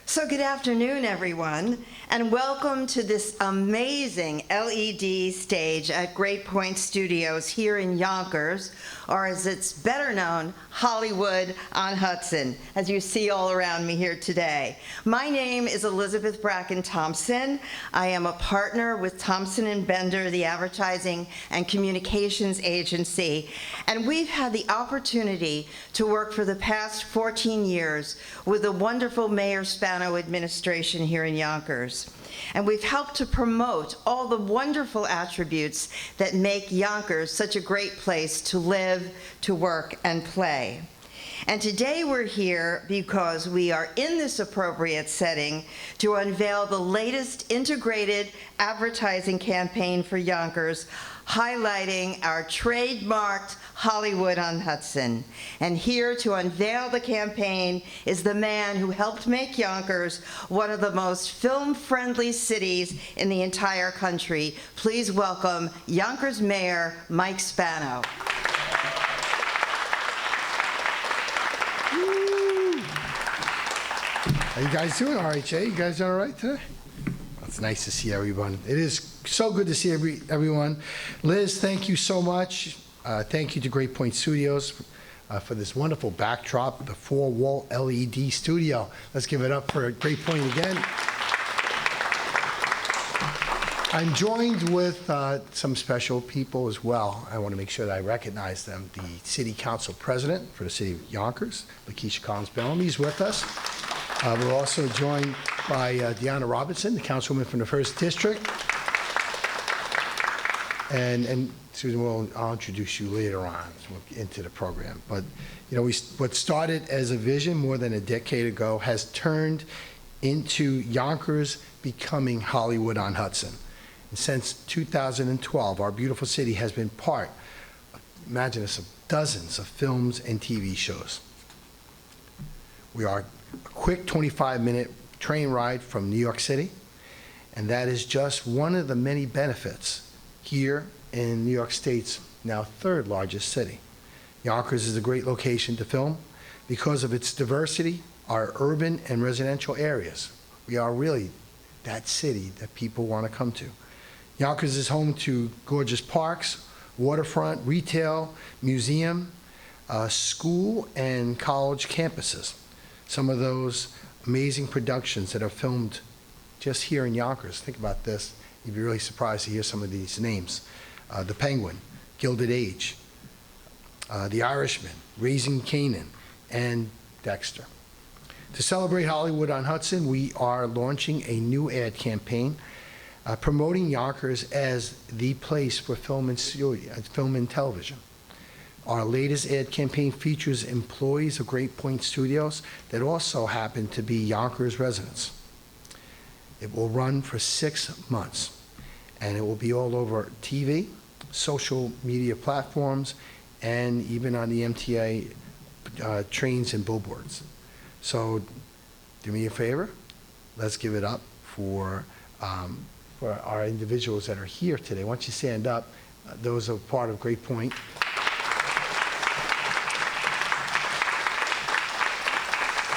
So good afternoon, everyone, and welcome to this amazing LED stage at Great Point Studios here in Yonkers, or as it's better known, Hollywood on Hudson, as you see all around me here today. My name is Elizabeth Bracken Thompson. I am a partner with Thompson & Bender, the advertising and communications agency, and we've had the opportunity to work for the past 14 years with the wonderful Mayor Spano administration here in Yonkers. And we've helped to promote all the wonderful attributes that make Yonkers such a great place to live, to work, and play. And today we're here because we are in this appropriate setting to unveil the latest integrated advertising campaign for Yonkers, highlighting our trademarked Hollywood on Hudson. And here to unveil the campaign is the man who helped make Yonkers one of the most film-friendly cities in the entire country. Please welcome Yonkers Mayor Mike Spano. How you guys doing, RHA? You guys doing all right today? It's nice to see everyone. It is so good to see everyone. Liz, thank you so much. Thank you to Great Point Studios for this wonderful backdrop, the 4-wall LED studio. Let's give it up for Great Point again. I'm joined with some special people as well. I want to make sure that I recognize them. The City Council President for the City of Yonkers, Lakeisha Collins-Bellamy, is with us. We're also joined by Deanna Robertson, the councilwoman from the 1st District. And Susan, I'll introduce you later on as we'll get into the program. But you know, what started as a vision more than a decade ago has turned into Yonkers becoming Hollywood on Hudson. And since 2012, our beautiful city has been part, imagine this, of dozens of films and TV shows. We are a quick 25-minute train ride from New York City, and that is just one of the many benefits here in New York State's now 3rd largest city. Yonkers is a great location to film because of its diversity, our urban and residential areas. We are really that city that people want to come to. Yonkers is home to gorgeous parks, waterfront, retail, museum, school, and college campuses. Some of those amazing productions that are filmed just here in Yonkers. Think about this. You'd be really surprised to hear some of these names. The Penguin, Gilded Age, The Irishman, Raising Kanan, and Dexter. To celebrate Hollywood on Hudson, we are launching a new ad campaign promoting Yonkers as the place for film and television. Our latest ad campaign features employees of Great Point Studios that also happen to be Yonkers residents. It will run for 6 months, and it will be all over TV, social media platforms, and even on the MTA trains and billboards. So do me a favor, let's give it up for our individuals that are here today. Why don't you stand up, those are part of Great Point.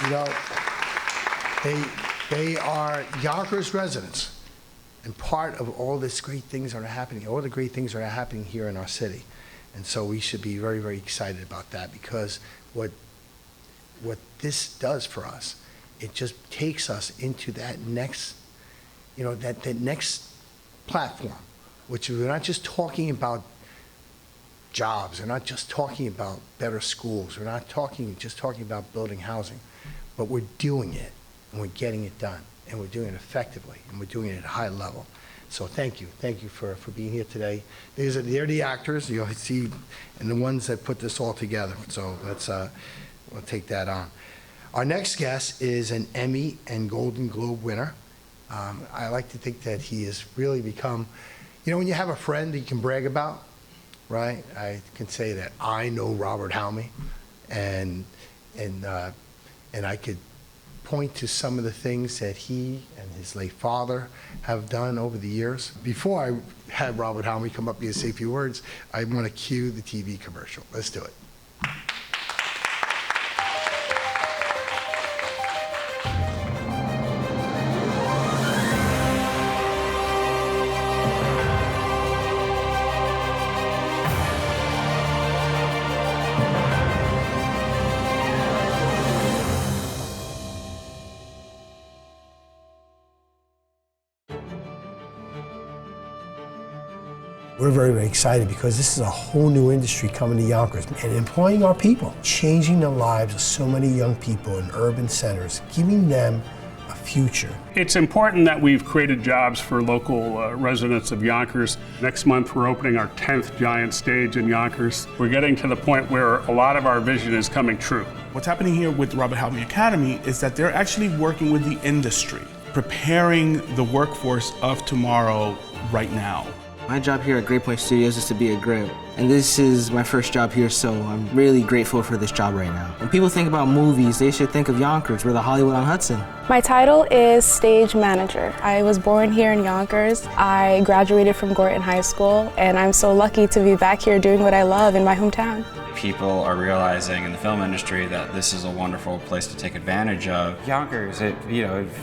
You know, they are Yonkers residents and part of all these great things that are happening, all the great things that are happening here in our city. And so we should be very, very excited about that, because what this does for us, it just takes us into that next, you know, that next platform, which we're not just talking about jobs, we're not just talking about better schools, we're not just talking about building housing. But we're doing it, and we're getting it done, and we're doing it effectively, and we're doing it at a high level. So thank you for being here today. They're the actors, you'll see, and the ones that put this all together. So let's we'll take that on. Our next guest is an Emmy and Golden Globe winner. I like to think that he has really become, you know, when you have a friend that you can brag about, right? I can say that I know Robert Halmi, and I could point to some of the things that he and his late father have done over the years. Before I had Robert Halmi come up here and say a few words, I want to cue the TV commercial. Let's do it. We're very, very excited because this is a whole new industry coming to Yonkers and employing our people, changing the lives of so many young people in urban centers, giving them a future. It's important that we've created jobs for local residents of Yonkers. Next month, we're opening our 10th giant stage in Yonkers. We're getting to the point where a lot of our vision is coming true. What's happening here with Robert Halmi Academy is that they're actually working with the industry, preparing the workforce of tomorrow right now. My job here at Great Point Studios is to be a grill, and this is my first job here, so I'm really grateful for this job right now. When people think about movies, they should think of Yonkers. We're the Hollywood on Hudson. My title is stage manager. I was born here in Yonkers. I graduated from Gorton High School, and I'm so lucky to be back here doing what I love in my hometown. People are realizing in the film industry that this is a wonderful place to take advantage of. Yonkers, it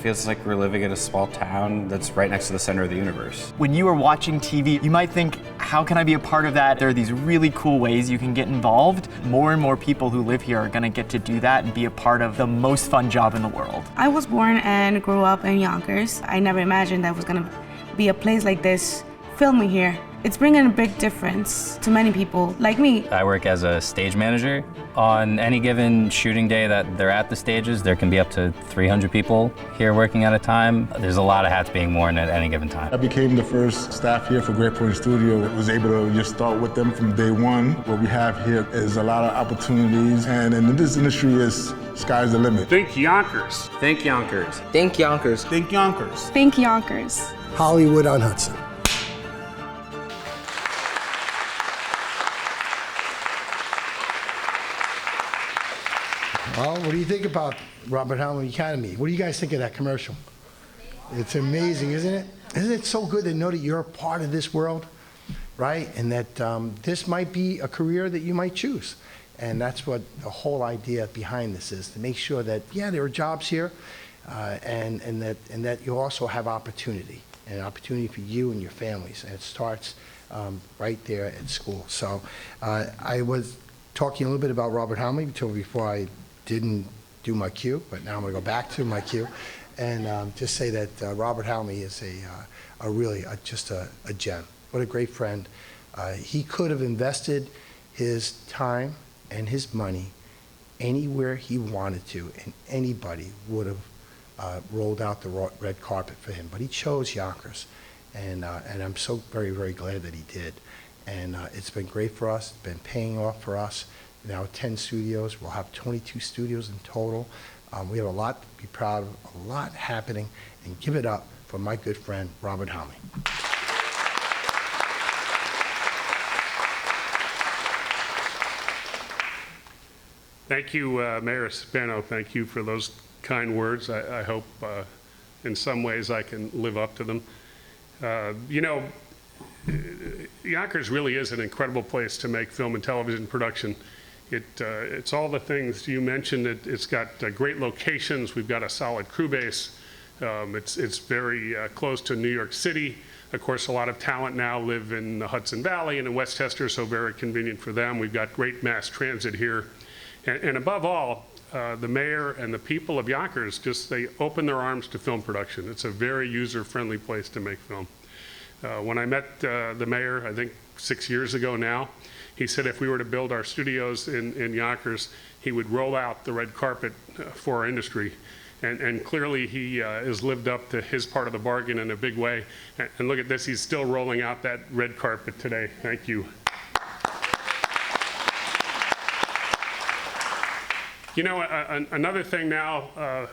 feels like we're living in a small town that's right next to the center of the universe. When you are watching TV, you might think, how can I be a part of that? There are these really cool ways you can get involved. More and more people who live here are going to get to do that and be a part of the most fun job in the world. I was born and grew up in Yonkers. I never imagined that was going to be a place like this filming here. It's bringing a big difference to many people like me. I work as a stage manager. On any given shooting day that they're at the stages, there can be up to 300 people here working at a time. There's a lot of hats being worn at any given time. I became the first staff here for Great Point Studio. I was able to just start with them from day one. What we have here is a lot of opportunities, and in this industry, is sky's the limit. Think Yonkers. Think Yonkers. Think Yonkers. Think Yonkers. Think Yonkers. Hollywood on Hudson. Well, what do you think about Robert Halmi Academy? What do you guys think of that commercial? It's amazing, isn't it? Isn't it so good to know that you're a part of this world, right? And that this might be a career that you might choose. And that's what the whole idea behind this is, to make sure that, yeah, there are jobs here, and that you also have opportunity, and opportunity for you and your families. And it starts right there at school. So I was talking a little bit about Robert Halmi before I didn't do my cue, but now I'm going to go back to my cue and just say that Robert Halmi is just a gem. What a great friend. He could have invested his time and his money anywhere he wanted to, and anybody would have rolled out the red carpet for him. But he chose Yonkers, and I'm so very, very glad that he did. And it's been great for us. It's been paying off for us. Now 10 studios. We'll have 22 studios in total. We have a lot to be proud of, a lot happening, and give it up for my good friend, Robert Halmi. Thank you, Mayor Spano. Thank you for those kind words. I hope in some ways I can live up to them. Yonkers really is an incredible place to make film and television production. It's all the things you mentioned. It's got great locations. We've got a solid crew base. It's very close to New York City. Of course, a lot of talent now live in the Hudson Valley and in Westchester, so very convenient for them. We've got great mass transit here. And above all, the mayor and the people of Yonkers, they open their arms to film production. It's a very user-friendly place to make film. When I met the mayor, I think 6 years ago now, he said if we were to build our studios in Yonkers, he would roll out the red carpet for our industry. And clearly he has lived up to his part of the bargain in a big way. And look at this, he's still rolling out that red carpet today. Thank you. You know, another thing now,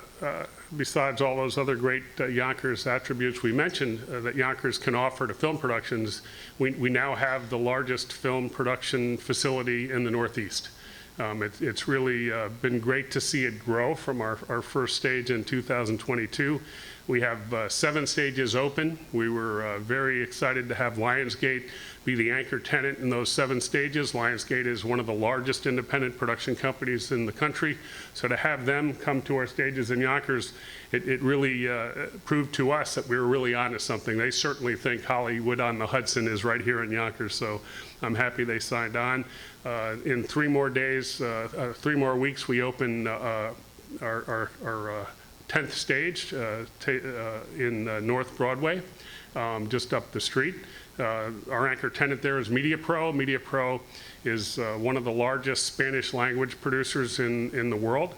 besides all those other great Yonkers attributes we mentioned that Yonkers can offer to film productions, we now have the largest film production facility in the Northeast. It's really been great to see it grow from our first stage in 2022. We have 7 stages open. We were very excited to have Lionsgate be the anchor tenant in those 7 stages. Lionsgate is one of the largest independent production companies in the country. So to have them come to our stages in Yonkers, it really proved to us that we were really onto something. They certainly think Hollywood on the Hudson is right here in Yonkers, so I'm happy they signed on. In 3 more days, 3 more weeks, we open our 10th stage in North Broadway, just up the street. Our anchor tenant there is MediaPro. MediaPro is one of the largest Spanish language producers in the world.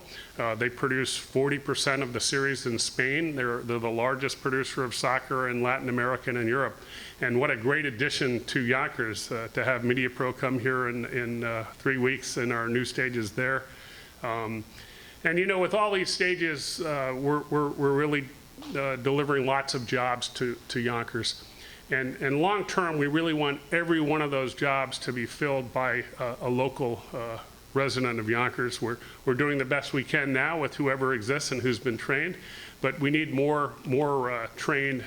They produce 40% of the series in Spain. They're the largest producer of soccer in Latin America and in Europe. And what a great addition to Yonkers to have MediaPro come here in 3 weeks in our new stages there. And you know, with all these stages, we're really delivering lots of jobs to Yonkers. And long term, we really want every one of those jobs to be filled by a local resident of Yonkers. We're doing the best we can now with whoever exists and who's been trained, but we need more trained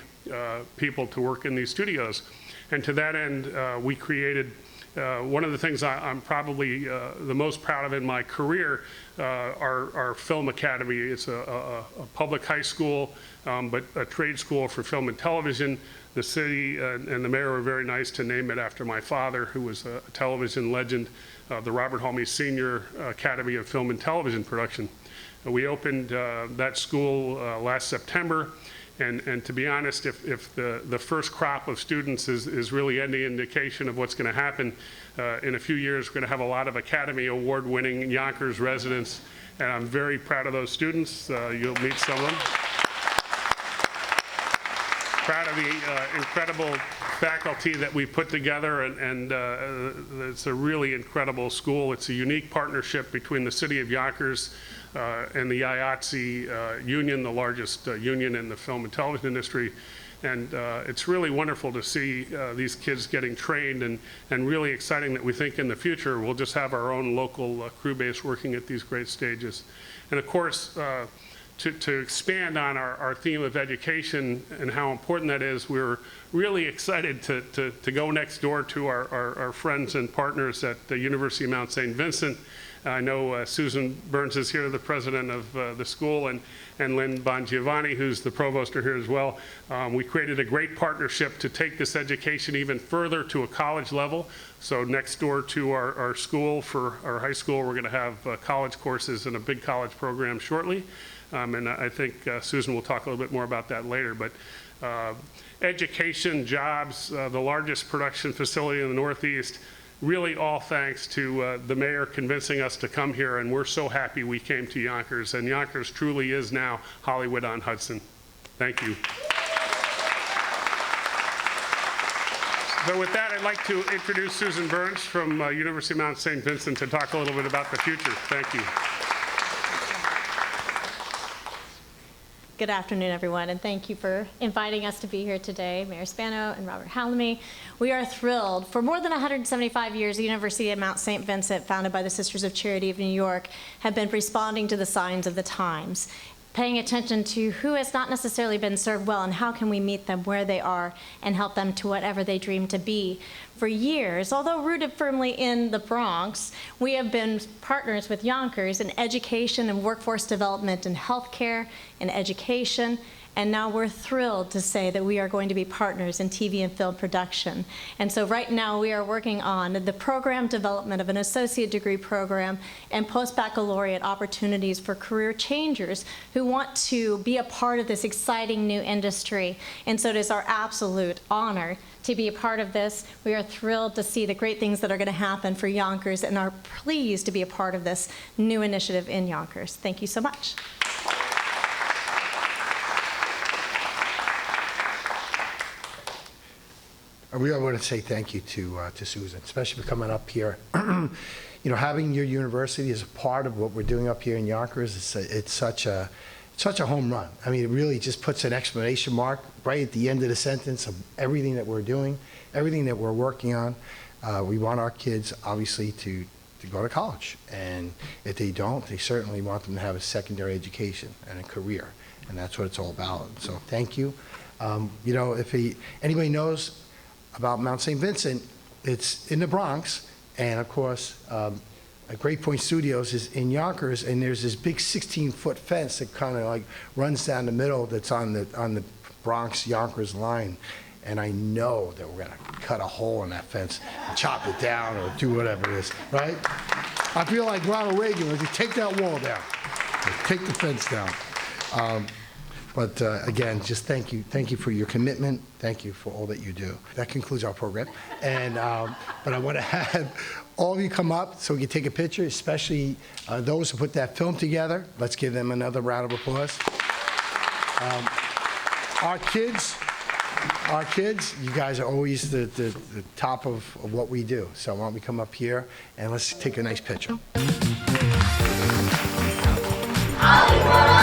people to work in these studios. And to that end, we created one of the things I'm probably the most proud of in my career, our Film Academy. It's a public high school, but a trade school for film and television. The city and the mayor were very nice to name it after my father, who was a television legend, the Robert Halmi Senior Academy of Film and Television Production. We opened that school last September. And to be honest, if the first crop of students is really any indication of what's going to happen, in a few years we're going to have a lot of Academy Award-winning Yonkers residents, and I'm very proud of those students. You'll meet some of them. Proud of the incredible faculty that we put together, and it's a really incredible school. It's a unique partnership between the city of Yonkers and the IATSE union, the largest union in the film and television industry. And it's really wonderful to see these kids getting trained, and really exciting that we think in the future we'll just have our own local crew base working at these great stages. And of course, to expand on our theme of education and how important that is, we're really excited to go next door to our friends and partners at the University of Mount St. Vincent. I know Susan Burns is here, the president of the school, and Lynn Bongiovanni, who's the provost, are here as well. We created a great partnership to take this education even further to a college level. So next door to our school, for our high school, we're going to have college courses and a big college program shortly. And I think Susan will talk a little bit more about that later. But education, jobs, the largest production facility in the Northeast, really all thanks to the mayor convincing us to come here, and we're so happy we came to Yonkers, and Yonkers truly is now Hollywood on Hudson. Thank you. So with that, I'd like to introduce Susan Burns from University of Mount St. Vincent to talk a little bit about the future. Thank you. Good afternoon, everyone, and thank you for inviting us to be here today, Mayor Spano and Robert Halmi. We are thrilled. For more than 175 years, the University of Mount St. Vincent, founded by the Sisters of Charity of New York, have been responding to the signs of the times, paying attention to who has not necessarily been served well and how can we meet them where they are and help them to whatever they dream to be. For years, although rooted firmly in the Bronx, we have been partners with Yonkers in education and workforce development in healthcare and education, and now we're thrilled to say that we are going to be partners in TV and film production. And so right now we are working on the program development of an associate degree program and post-baccalaureate opportunities for career changers who want to be a part of this exciting new industry. And so it is our absolute honor to be a part of this. We are thrilled to see the great things that are going to happen for Yonkers and are pleased to be a part of this new initiative in Yonkers. Thank you so much. We want to say thank you to Susan, especially for coming up here. You know, having your university as a part of what we're doing up here in Yonkers, it's such a home run. I mean, it really just puts an exclamation mark right at the end of the sentence of everything that we're doing, everything that we're working on. We want our kids, obviously, to go to college. And if they don't, they certainly want them to have a secondary education and a career. And that's what it's all about. So thank you. You know, if anybody knows about Mount St. Vincent, it's in the Bronx, and of course, Great Point Studios is in Yonkers, and there's this big 16-foot fence that kind of like runs down the middle that's on the Bronx-Yonkers line, and I know that we're gonna cut a hole in that fence and chop it down or do whatever it is, right? I feel like Ronald Reagan, like, take that wall down, take the fence down. But again, just thank you. Thank you for your commitment. Thank you for all that you do. That concludes our program. And but I want to have all of you come up so we can take a picture, especially those who put that film together. Let's give them another round of applause. Our kids, you guys are always the top of what we do. So why don't we come up here and let's take a nice picture. Hollywood.